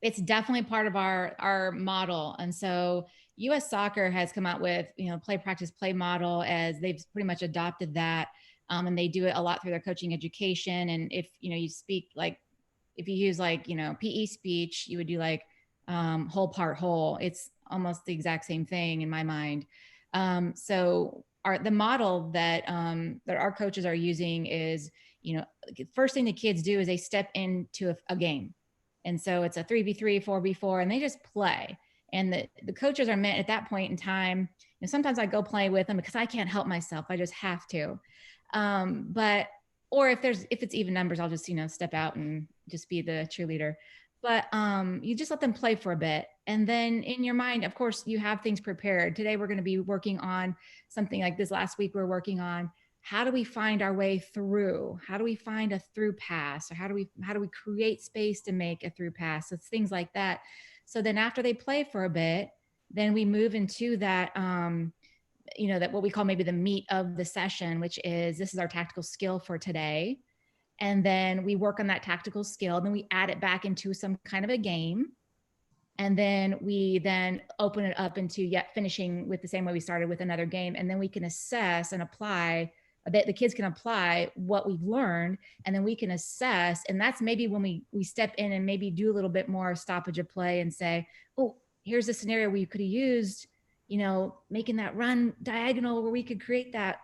It's definitely part of our model. And so US Soccer has come out with, play, practice, play model, as they've pretty much adopted that. And they do it a lot through their coaching education. And if, you speak like, if you use like, PE speech, you would do like whole part whole. It's almost the exact same thing in my mind. So the model that our coaches are using is, first thing the kids do is they step into a game. And so it's a 3v3, 4v4, and they just play. And the coaches are meant at that point in time, sometimes I go play with them because I can't help myself. I just have to. Or if it's even numbers, I'll just, step out and just be the cheerleader. But you just let them play for a bit. And then in your mind, of course, you have things prepared. Today, we're going to be working on something like this. Last week, we were working on how do we find our way through? How do we find a through pass? Or how do we create space to make a through pass? So it's things like that. So then after they play for a bit, then we move into that, that what we call maybe the meat of the session, which is, this is our tactical skill for today. And then we work on that tactical skill. Then we add it back into some kind of a game. And then we open it up into finishing with the same way we started with another game. And then we can assess and apply, the kids can apply what we've learned, and then we can assess. And that's maybe when we step in and maybe do a little bit more stoppage of play and say, oh, here's a scenario where you could have used, making that run diagonal where we could create that,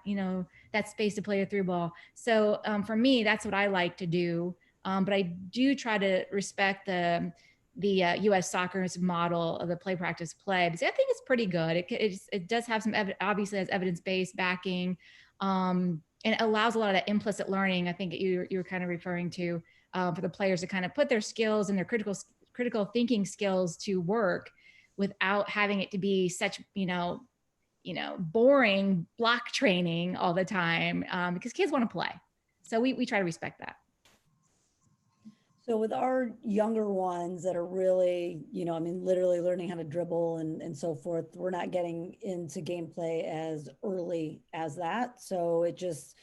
that space to play a through ball. So for me, that's what I like to do. But I do try to respect the US Soccer's model of the play, practice, play, because I think it's pretty good. It does have some, obviously has evidence-based backing, and it allows a lot of that implicit learning. I think you were kind of referring to for the players to kind of put their skills and their critical thinking skills to work without having it to be such, boring block training all the time, because kids want to play. So we try to respect that. So with our younger ones that are really, literally learning how to dribble and so forth, we're not getting into gameplay as early as that. So it just,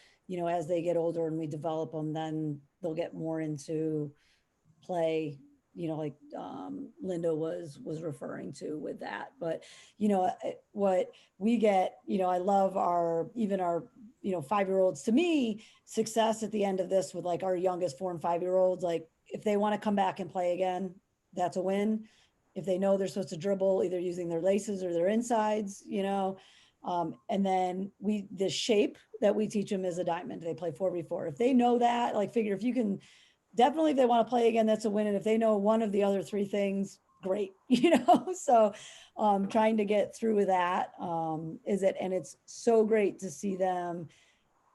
as they get older and we develop them, then they'll get more into play, like Lynda was referring to with that. But, what we get, I love our 5-year-olds. To me, success at the end of this with like our youngest 4 and 5-year-olds, like if they want to come back and play again, that's a win. If they know they're supposed to dribble, either using their laces or their insides, you know, and then the shape that we teach them is a diamond. They play 4v4. If they know that, like, figure if you can, definitely if they want to play again, that's a win. And if they know one of the other three things, great, you know. So trying to get through with that is it. And it's so great to see them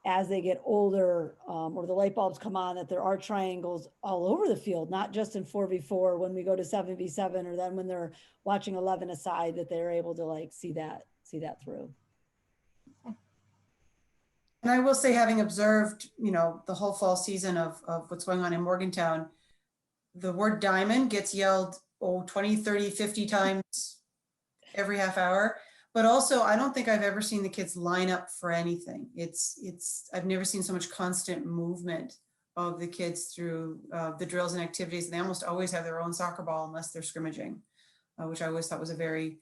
as they get older, or the light bulbs come on, that there are triangles all over the field, not just in 4v4 when we go to 7v7, or then when they're watching 11 aside, that they're able to like see that through. And I will say, having observed, you know, the whole fall season of what's going on in Morgantown, the word diamond gets yelled, 20, 30, 50 times every half hour. But also, I don't think I've ever seen the kids line up for anything. I've never seen so much constant movement of the kids through the drills and activities. And they almost always have their own soccer ball unless they're scrimmaging, which I always thought was a very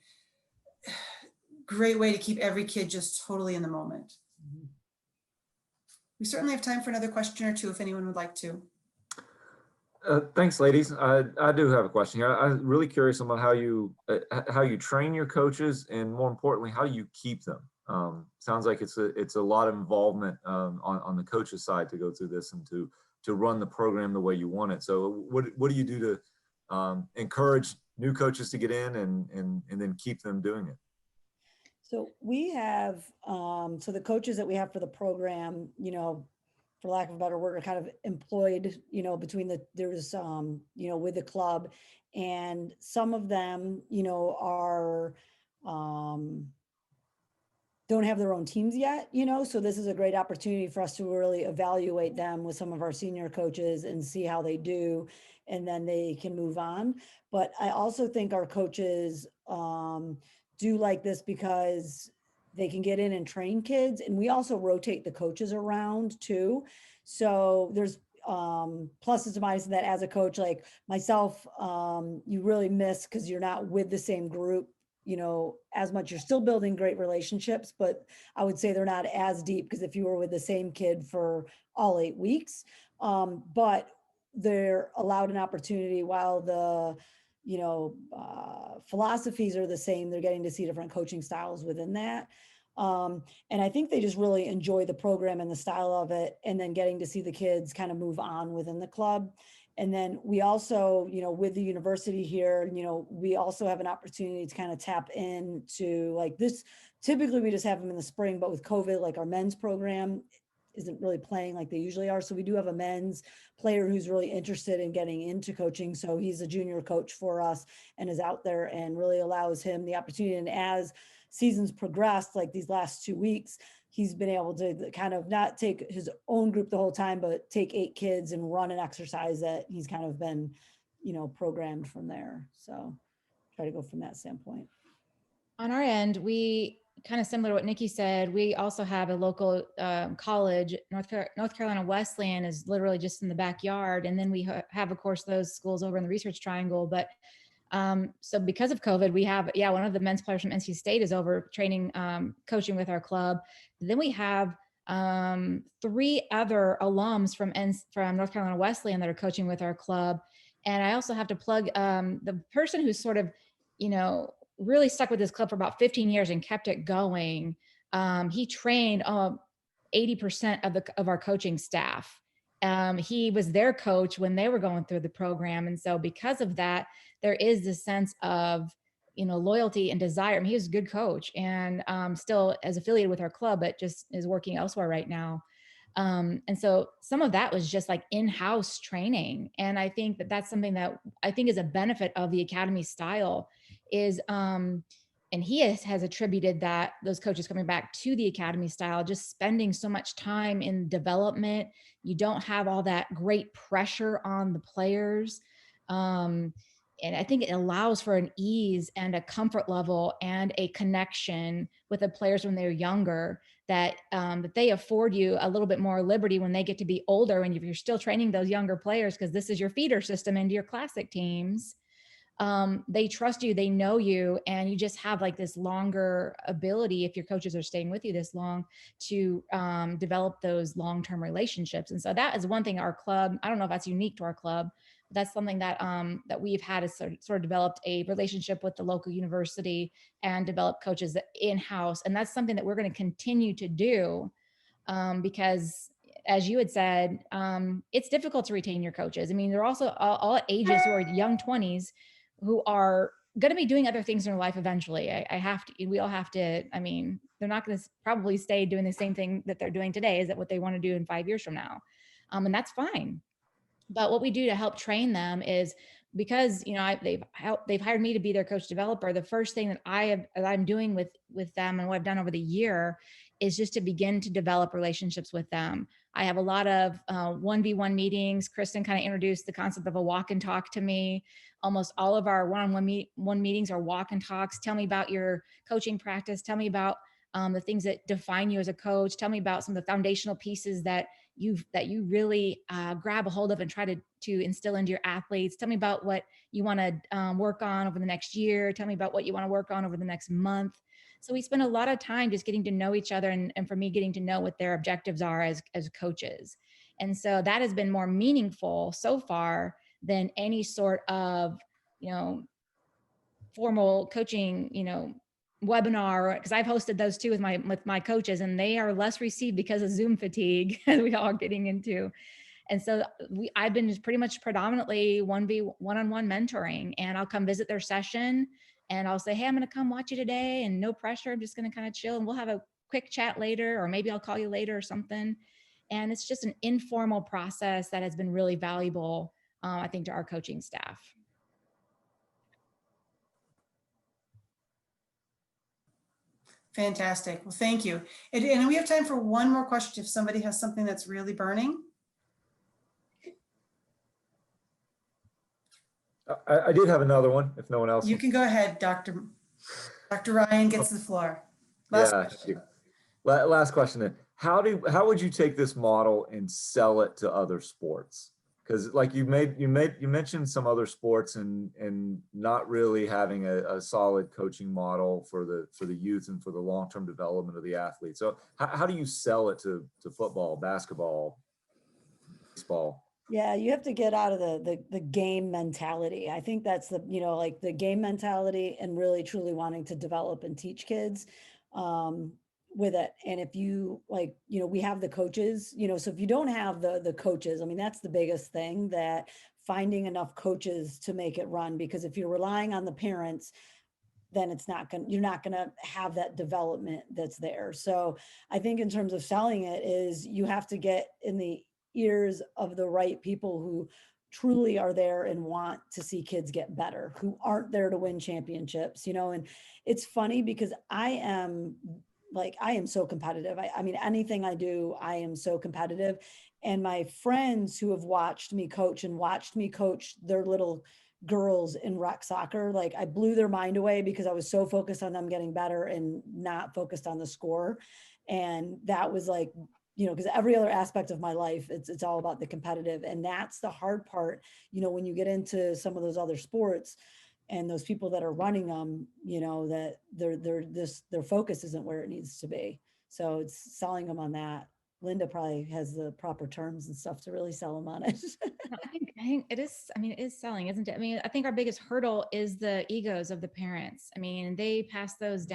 great way to keep every kid just totally in the moment. Mhm. We certainly have time for another question or two if anyone would like to. Thanks, ladies. I do have a question. I'm really curious about how you train your coaches, and more importantly, how you keep them. Sounds like it's a lot of involvement on the coach's side to go through this and to run the program the way you want it. So what do you do to encourage new coaches to get in and then keep them doing it? So we have, so the coaches that we have for the program, you know, for lack of a better word, are kind of employed, you know, there's, you know, with the club, and some of them, you know, are, don't have their own teams yet, you know, so this is a great opportunity for us to really evaluate them with some of our senior coaches and see how they do, and then they can move on. But I also think our coaches do like this because they can get in and train kids, and we also rotate the coaches around too. So there's pluses and minuses that as a coach, like myself, you really miss because you're not with the same group, you know, as much. You're still building great relationships, but I would say they're not as deep because if you were with the same kid for all 8 weeks, but they're allowed an opportunity while the, you know, philosophies are the same. They're getting to see different coaching styles within that. And I think they just really enjoy the program and the style of it, and then getting to see the kids kind of move on within the club. And then we also, you know, with the university here, you know, we also have an opportunity to kind of tap into like this. Typically we just have them in the spring, but with COVID, like our men's program isn't really playing like they usually are. So we do have a men's player who's really interested in getting into coaching. So he's a junior coach for us and is out there, and really allows him the opportunity. And as seasons progressed, like these last 2 weeks, he's been able to kind of not take his own group the whole time, but take 8 kids and run an exercise that he's kind of been, you know, programmed from there. So try to go from that standpoint. On our end, we kind of similar to what Nikki said, we also have a local college. North Carolina Wesleyan is literally just in the backyard. And then we have, of course, those schools over in the Research Triangle. But so because of COVID, we have, one of the men's players from NC State is over training, coaching with our club. Then we have 3 other alums from North Carolina Wesleyan that are coaching with our club. And I also have to plug the person who's sort of, you know, really stuck with this club for about 15 years and kept it going. He trained 80% of our coaching staff. He was their coach when they were going through the program. And so because of that, there is this sense of, you know, loyalty and desire. I mean, he was a good coach and still as affiliated with our club, but just is working elsewhere right now. And so some of that was just like in-house training. And I think that that's something that I think is a benefit of the academy style is, and he has attributed that those coaches coming back to the academy style, just spending so much time in development. You don't have all that great pressure on the players. And I think it allows for an ease and a comfort level and a connection with the players when they're younger, that they afford you a little bit more liberty when they get to be older. And if you're still training those younger players, because this is your feeder system into your classic teams, they trust you, they know you, and you just have like this longer ability, if your coaches are staying with you this long, to develop those long-term relationships. And so that is one thing our club, I don't know if that's unique to our club, that's something that that we've had is sort of developed a relationship with the local university and developed coaches in-house. And that's something that we're going to continue to do because as you had said, it's difficult to retain your coaches. I mean, they're also all ages who are young 20s who are going to be doing other things in their life eventually. We all have to, I mean, they're not going to probably stay doing the same thing that they're doing today. Is that what they want to do in 5 years from now? And that's fine. But what we do to help train them is because, you know, they've hired me to be their coach developer. The first thing that I'm doing with them and what I've done over the year is just to begin to develop relationships with them. I have a lot of 1v1 meetings. Kristen kind of introduced the concept of a walk and talk to me. Almost all of our one-on-one meetings are walk and talks. Tell me about your coaching practice. Tell me about the things that define you as a coach. Tell me about some of the foundational pieces that you really grab a hold of and try to instill into your athletes. Tell me about what you want to work on over the next year. Tell me about what you want to work on over the next month. So we spend a lot of time just getting to know each other and for me, getting to know what their objectives are as coaches. And so that has been more meaningful so far than any sort of, you know, formal coaching, you know, webinar, because I've hosted those too with my coaches, and they are less received because of Zoom fatigue as we all are getting into. And so I've been just pretty much predominantly one-on-one mentoring, and I'll come visit their session and I'll say, hey, I'm going to come watch you today, and no pressure. I'm just going to kind of chill, and we'll have a quick chat later, or maybe I'll call you later or something. And it's just an informal process that has been really valuable, I think, to our coaching staff. Fantastic. Well, thank you. And we have time for one more question if somebody has something that's really burning. I did have another one, if no one else. You can go ahead, Dr. Ryan gets the floor. Last question. Last question then. How would you take this model and sell it to other sports? Because like you mentioned some other sports and not really having a solid coaching model for the youth and for the long-term development of the athlete. So how do you sell it to football, basketball, baseball? Yeah, you have to get out of the game mentality. I think that's the, you know, like the game mentality and really truly wanting to develop and teach kids with it. And if you like, you know, we have the coaches, you know, so if you don't have the coaches, I mean, that's the biggest thing, that finding enough coaches to make it run, because if you're relying on the parents, then you're not going to have that development that's there. So I think in terms of selling it is you have to get in the ears of the right people who truly are there and want to see kids get better, who aren't there to win championships, you know. And it's funny because I am so competitive. I mean, anything I do, I am so competitive. And my friends who have watched me coach and watched me coach their little girls in rec soccer, like I blew their mind away because I was so focused on them getting better and not focused on the score. And that was like, you know, because every other aspect of my life, it's all about the competitive. And that's the hard part, you know, when you get into some of those other sports and those people that are running them, you know, that their focus isn't where it needs to be. So it's selling them on that. Lynda probably has the proper terms and stuff to really sell them on it. I think it is. I mean, it is selling, isn't it? I mean, I think our biggest hurdle is the egos of the parents. I mean, they pass those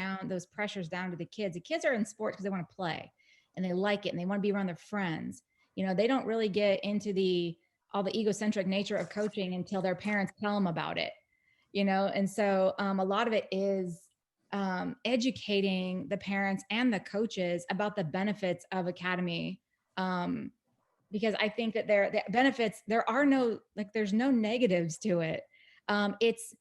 pressures down to the kids. The kids are in sports because they want to play and they like it and they want to be around their friends. You know, they don't really get into all the egocentric nature of coaching until their parents tell them about it, you know? And so a lot of it is educating the parents and the coaches about the benefits of academy. Because I think that the benefits, there's no negatives to it. It's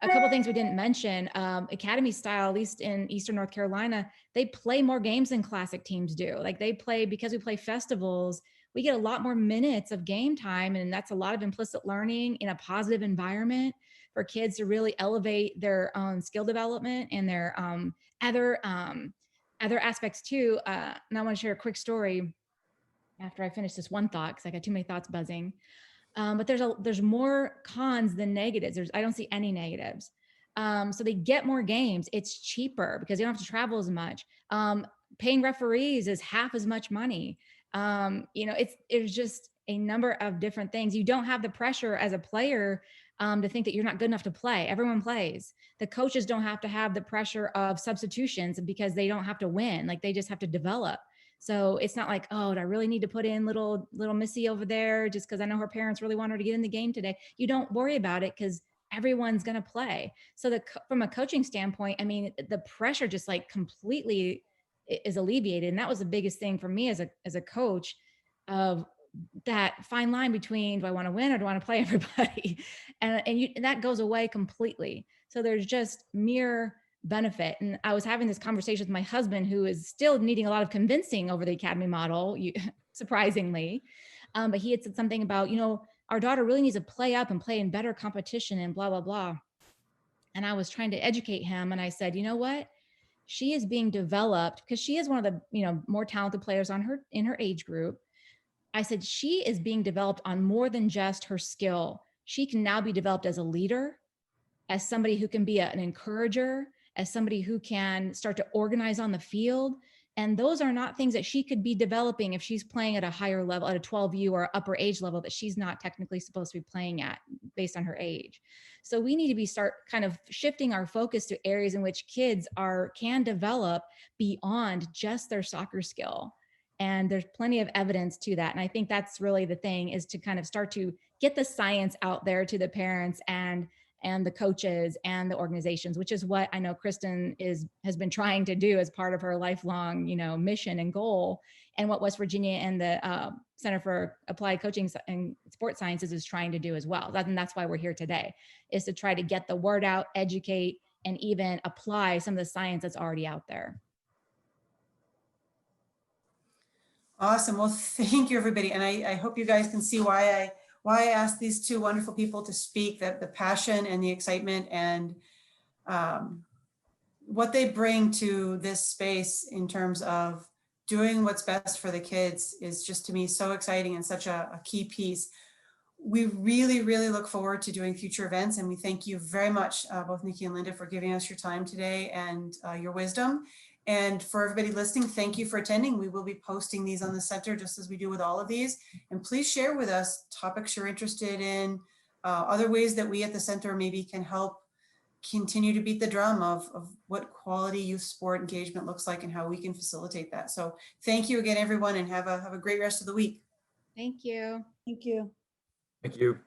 a couple of things we didn't mention. Academy style, at least in Eastern North Carolina, they play more games than classic teams do. Like because we play festivals, we get a lot more minutes of game time. And that's a lot of implicit learning in a positive environment for kids to really elevate their skill development and their other aspects too. And I want to share a quick story after I finish this one thought, because I got too many thoughts buzzing. But there's more cons than negatives. I don't see any negatives. So they get more games. It's cheaper because they don't have to travel as much. Paying referees is half as much money. You know, a number of different things. You don't have the pressure as a player to think that you're not good enough to play. Everyone plays. The coaches don't have to have the pressure of substitutions because they don't have to win. Like, they just have to develop. So it's not like, oh, do I really need to put in little Missy over there just because I know her parents really want her to get in the game today? You don't worry about it because everyone's going to play. So from a coaching standpoint, I mean, the pressure just like completely is alleviated. And that was the biggest thing for me as a coach, of that fine line between, do I want to win or do I want to play everybody? And that goes away completely. So there's just mere benefit. And I was having this conversation with my husband, who is still needing a lot of convincing over the academy model, surprisingly. But he had said something about, our daughter really needs to play up and play in better competition and blah, blah, blah. And I was trying to educate him. And I said, you know what? She is being developed because she is one of the, more talented players in her age group. I said, she is being developed on more than just her skill. She can now be developed as a leader, as somebody who can be an encourager, as somebody who can start to organize on the field. And those are not things that she could be developing if she's playing at a higher level, at a 12U or upper age level that she's not technically supposed to be playing at based on her age. So we need to start kind of shifting our focus to areas in which kids can develop beyond just their soccer skill. And there's plenty of evidence to that. And I think that's really the thing, is to kind of start to get the science out there to the parents and the coaches and the organizations, which is what I know Kristen has been trying to do as part of her lifelong, mission and goal, and what West Virginia and the Center for Applied Coaching and Sports Sciences is trying to do as well. And that's why we're here today, is to try to get the word out, educate, and even apply some of the science that's already out there. Awesome. Well, thank you, everybody. And I hope you guys can see why I asked these two wonderful people to speak, that the passion and the excitement and what they bring to this space in terms of doing what's best for the kids is just, to me, so exciting and such a key piece. We really, really look forward to doing future events, and we thank you very much, both Nikki and Lynda, for giving us your time today and your wisdom. And for everybody listening, thank you for attending. We will be posting these on the center, just as we do with all of these. And please share with us topics you're interested in, other ways that we at the center maybe can help continue to beat the drum of what quality youth sport engagement looks like and how we can facilitate that. So thank you again, everyone, and have a great rest of the week. Thank you. Thank you. Thank you.